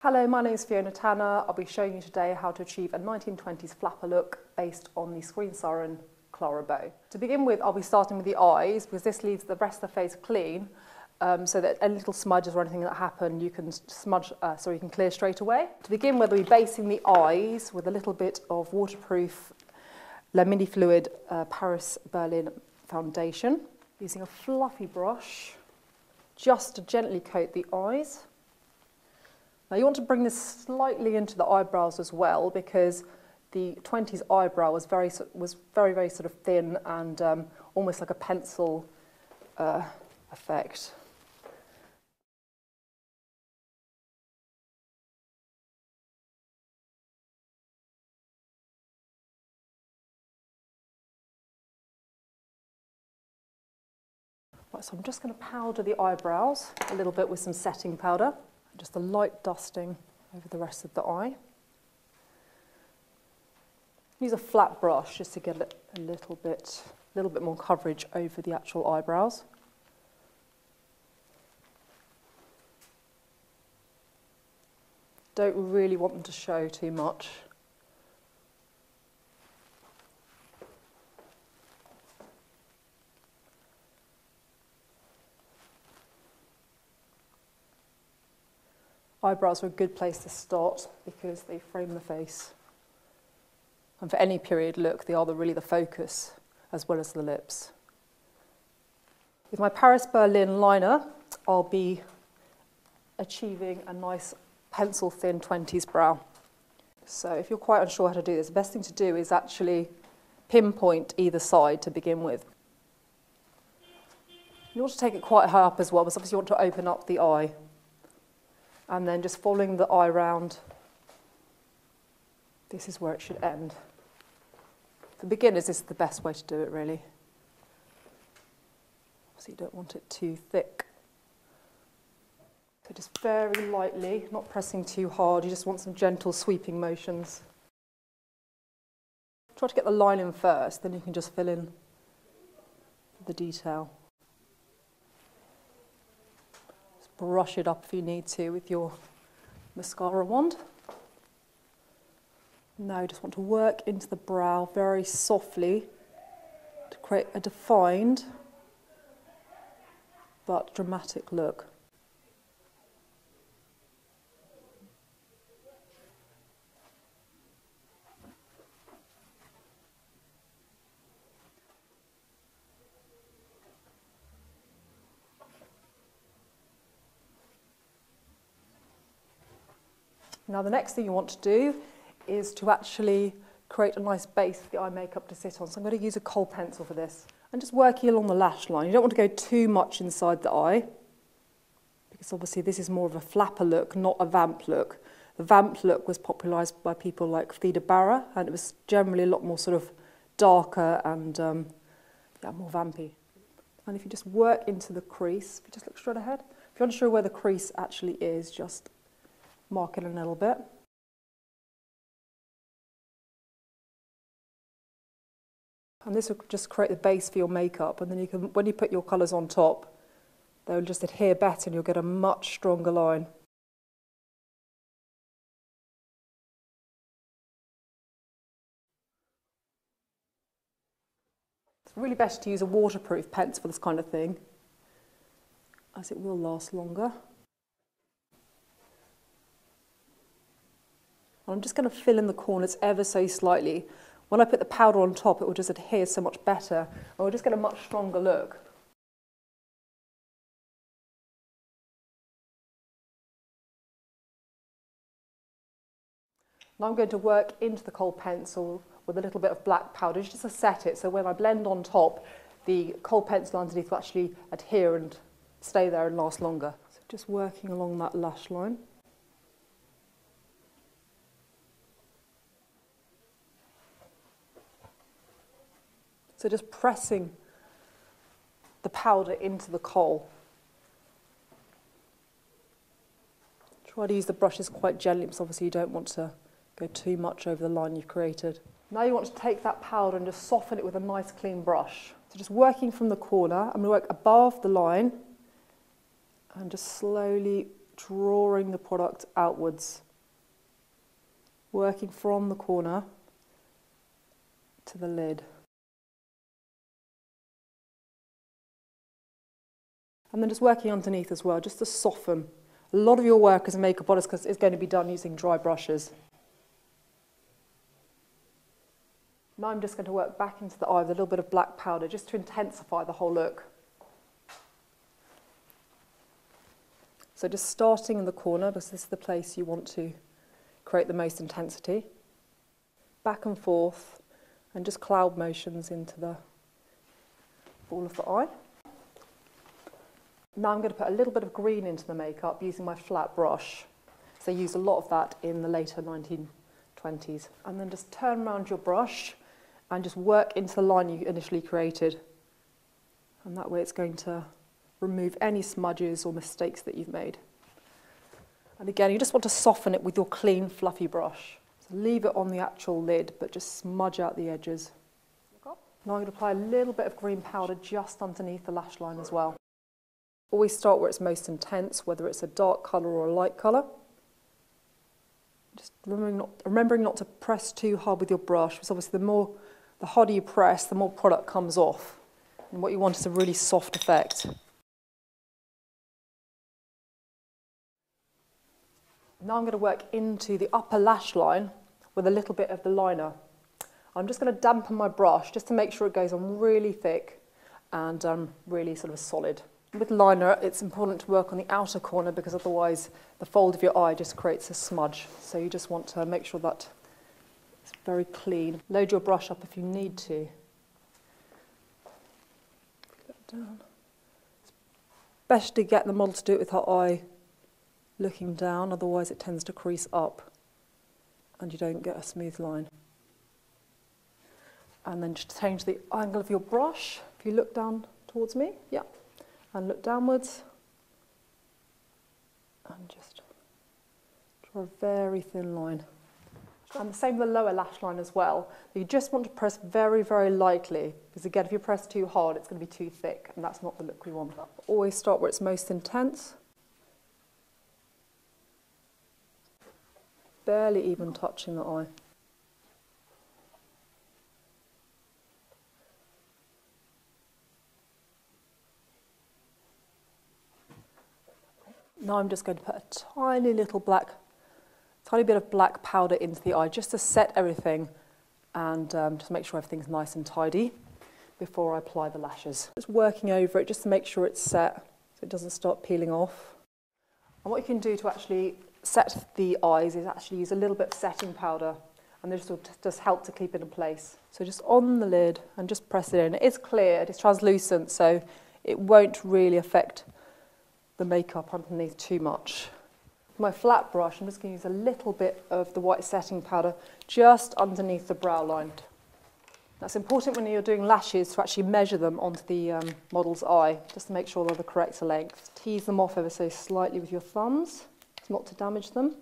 Hello, my name is Fiona Tanner. I'll be showing you today how to achieve a 1920s flapper look based on the Screen Siren Clara bow. To begin with, I'll be starting with the eyes because this leaves the rest of the face clean, so that any little smudges or anything that happen you can you can clear straight away. To begin with, we'll be basing the eyes with a little bit of waterproof La Mini Fluid Paris Berlin foundation, using a fluffy brush just to gently coat the eyes. Now you want to bring this slightly into the eyebrows as well, because the 20s eyebrow was very sort of thin and almost like a pencil effect. Right, so I'm just going to powder the eyebrows a little bit with some setting powder. Just a light dusting over the rest of the eye. Use a flat brush just to get a little bit more coverage over the actual eyebrows. Don't really want them to show too much. Eyebrows are a good place to start because they frame the face. And for any period look, they are really the focus, as well as the lips. With my Paris Berlin liner, I'll be achieving a nice pencil-thin 20s brow. So if you're quite unsure how to do this, the best thing to do is actually pinpoint either side to begin with. You want to take it quite high up as well, because obviously you want to open up the eye. And then just following the eye round, this is where it should end. For beginners, this is the best way to do it, really. So you don't want it too thick. So just very lightly, not pressing too hard, you just want some gentle sweeping motions. Try to get the line in first, then you can just fill in the detail. Brush it up if you need to with your mascara wand. Now you just want to work into the brow very softly to create a defined but dramatic look. Now the next thing you want to do is to actually create a nice base for the eye makeup to sit on. So I'm going to use a kohl pencil for this. And just working along the lash line. You don't want to go too much inside the eye, because obviously this is more of a flapper look, not a vamp look. The vamp look was popularised by people like Frida Barra, and it was generally a lot more sort of darker and more vampy. And if you just work into the crease, if you just look straight ahead, if you're unsure where the crease actually is, just mark it a little bit. And this will just create the base for your makeup, and then you can, when you put your colours on top, they'll just adhere better and you'll get a much stronger line. It's really best to use a waterproof pencil for this kind of thing, as it will last longer. I'm just going to fill in the corners ever so slightly. When I put the powder on top, it will just adhere so much better, and we'll just get a much stronger look. Now I'm going to work into the kohl pencil with a little bit of black powder, just to set it, so when I blend on top, the kohl pencil underneath will actually adhere and stay there and last longer. So just working along that lash line. So just pressing the powder into the kohl. Try to use the brushes quite gently, because obviously you don't want to go too much over the line you've created. Now you want to take that powder and just soften it with a nice clean brush. So just working from the corner, I'm going to work above the line and just slowly drawing the product outwards, working from the corner to the lid. And then just working underneath as well, just to soften. A lot of your work as a makeup artist is going to be done using dry brushes. Now I'm just going to work back into the eye with a little bit of black powder just to intensify the whole look. So just starting in the corner, because this is the place you want to create the most intensity. Back and forth, and just cloud motions into the ball of the eye. Now I'm going to put a little bit of green into the makeup using my flat brush. So I used a lot of that in the later 1920s. And then just turn around your brush and just work into the line you initially created. And that way it's going to remove any smudges or mistakes that you've made. And again, you just want to soften it with your clean, fluffy brush. So leave it on the actual lid, but just smudge out the edges. Now I'm going to apply a little bit of green powder just underneath the lash line as well. Always start where it's most intense, whether it's a dark colour or a light colour. Just remembering not to press too hard with your brush, because obviously the harder you press, the more product comes off. And what you want is a really soft effect. Now I'm going to work into the upper lash line with a little bit of the liner. I'm just going to dampen my brush just to make sure it goes on really thick and really sort of solid. With liner, it's important to work on the outer corner because otherwise the fold of your eye just creates a smudge. So you just want to make sure that it's very clean. Load your brush up if you need to. Down. It's best to get the model to do it with her eye looking down, otherwise it tends to crease up and you don't get a smooth line. And then just change the angle of your brush. If you look down towards me, yeah, and look downwards, and just draw a very thin line. And the same with the lower lash line as well. You just want to press very, very lightly, because again, if you press too hard, it's going to be too thick, and that's not the look we want. Always start where it's most intense. Barely even touching the eye. Now I'm just going to put a tiny bit of black powder into the eye just to set everything and just make sure everything's nice and tidy before I apply the lashes. Just working over it just to make sure it's set so it doesn't start peeling off. And what you can do to actually set the eyes is actually use a little bit of setting powder, and this will just help to keep it in place. So just on the lid and just press it in. It is clear, it's translucent, so it won't really affect the makeup underneath too much. With my flat brush, I'm just going to use a little bit of the white setting powder just underneath the brow line. That's important when you're doing lashes to actually measure them onto the model's eye, just to make sure they're the correct length. Tease them off ever so slightly with your thumbs, not to damage them.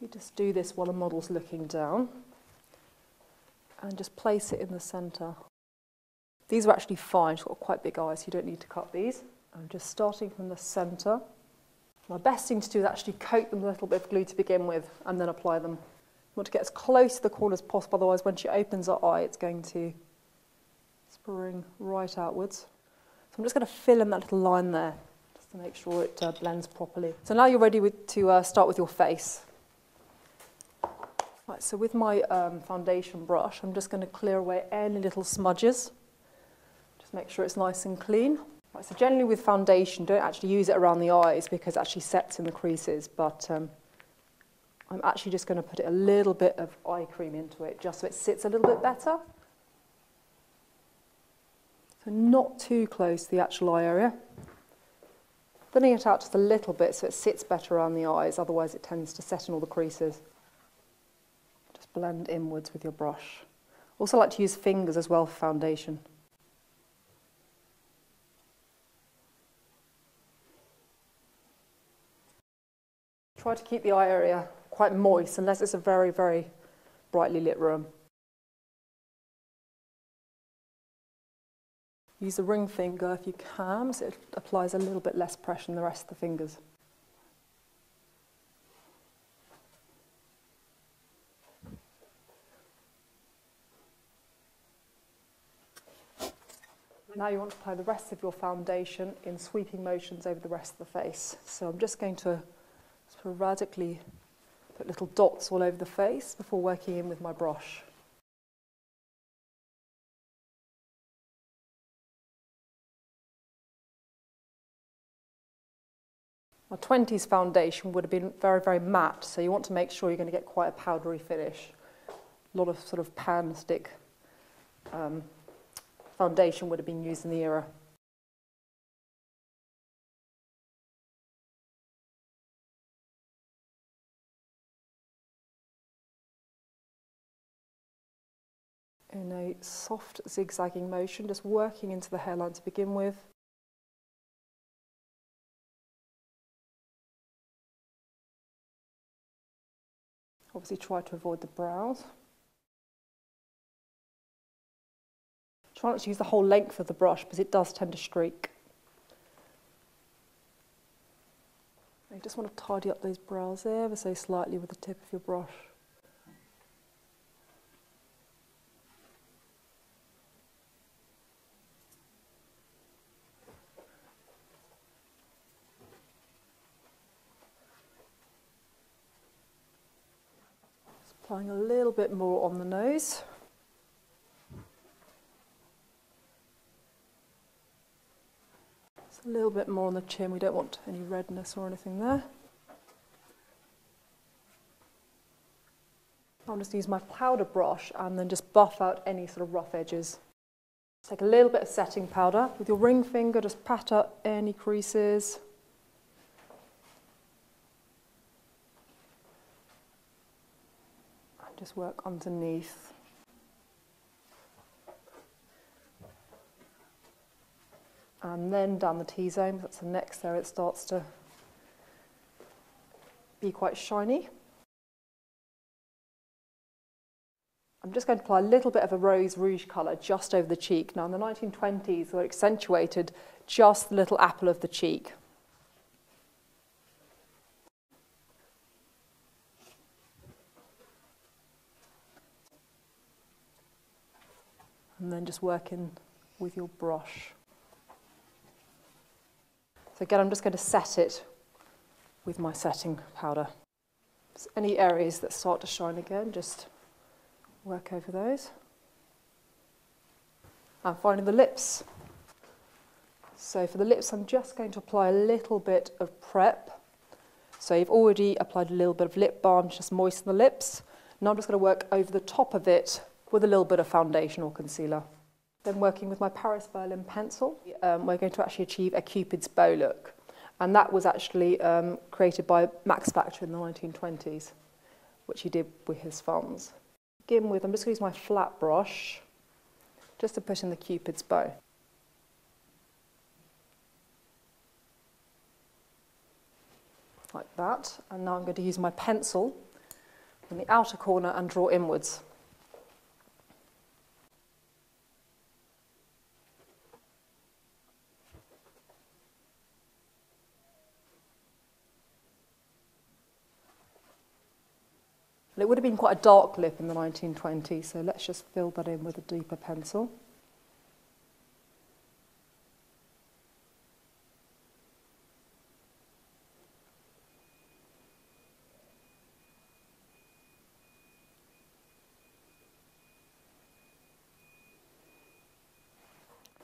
You just do this while the model's looking down and just place it in the centre. These are actually fine, she's got quite big eyes, so you don't need to cut these. I'm just starting from the centre. My best thing to do is actually coat them with a little bit of glue to begin with and then apply them. You want to get as close to the corner as possible, otherwise when she opens her eye it's going to spring right outwards. So I'm just going to fill in that little line there just to make sure it blends properly. So now you're ready to start with your face. Right, so with my foundation brush I'm just going to clear away any little smudges. Just make sure it's nice and clean. Right, so generally with foundation, don't actually use it around the eyes because it actually sets in the creases, but I'm actually just going to put a little bit of eye cream into it just so it sits a little bit better. So not too close to the actual eye area. Thinning it out just a little bit so it sits better around the eyes, otherwise it tends to set in all the creases. Just blend inwards with your brush. Also like to use fingers as well for foundation. Try to keep the eye area quite moist unless it's a very, very brightly lit room. Use the ring finger if you can, so it applies a little bit less pressure than the rest of the fingers. Now you want to apply the rest of your foundation in sweeping motions over the rest of the face. So I'm just going to sporadically put little dots all over the face before working in with my brush. My 20s foundation would have been very, very matte, so you want to make sure you're going to get quite a powdery finish. A lot of sort of pan stick foundation would have been used in the era. In a soft zigzagging motion, just working into the hairline to begin with. Obviously try to avoid the brows. Try not to use the whole length of the brush because it does tend to streak. You just want to tidy up those brows ever so slightly with the tip of your brush. Applying a little bit more on the nose. Just a little bit more on the chin. We don't want any redness or anything there. I'll just use my powder brush and then just buff out any sort of rough edges. Take a little bit of setting powder. With your ring finger, just pat out any creases. Just work underneath. And then down the T-zone, that's the next there, it starts to be quite shiny. I'm just going to apply a little bit of a rose rouge colour just over the cheek. Now in the 1920s, they accentuated just the little apple of the cheek. And then just work in with your brush. So again, I'm just going to set it with my setting powder. So any areas that start to shine again, just work over those. And finally the lips. So for the lips, I'm just going to apply a little bit of prep. So you've already applied a little bit of lip balm, just moisten the lips. Now I'm just going to work over the top of it with a little bit of foundation or concealer. Then working with my Paris Berlin pencil, we're going to actually achieve a Cupid's bow look. And that was actually created by Max Factor in the 1920s, which he did with his thumbs. Begin with, I'm just going to use my flat brush, just to put in the Cupid's bow. Like that. And now I'm going to use my pencil in the outer corner and draw inwards. And it would have been quite a dark lip in the 1920s, so let's just fill that in with a deeper pencil.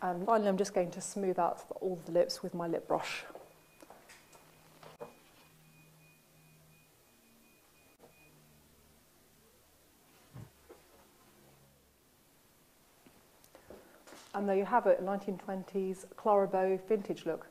And finally, I'm just going to smooth out all the lips with my lip brush. And there you have it, a 1920s Clara Bow vintage look.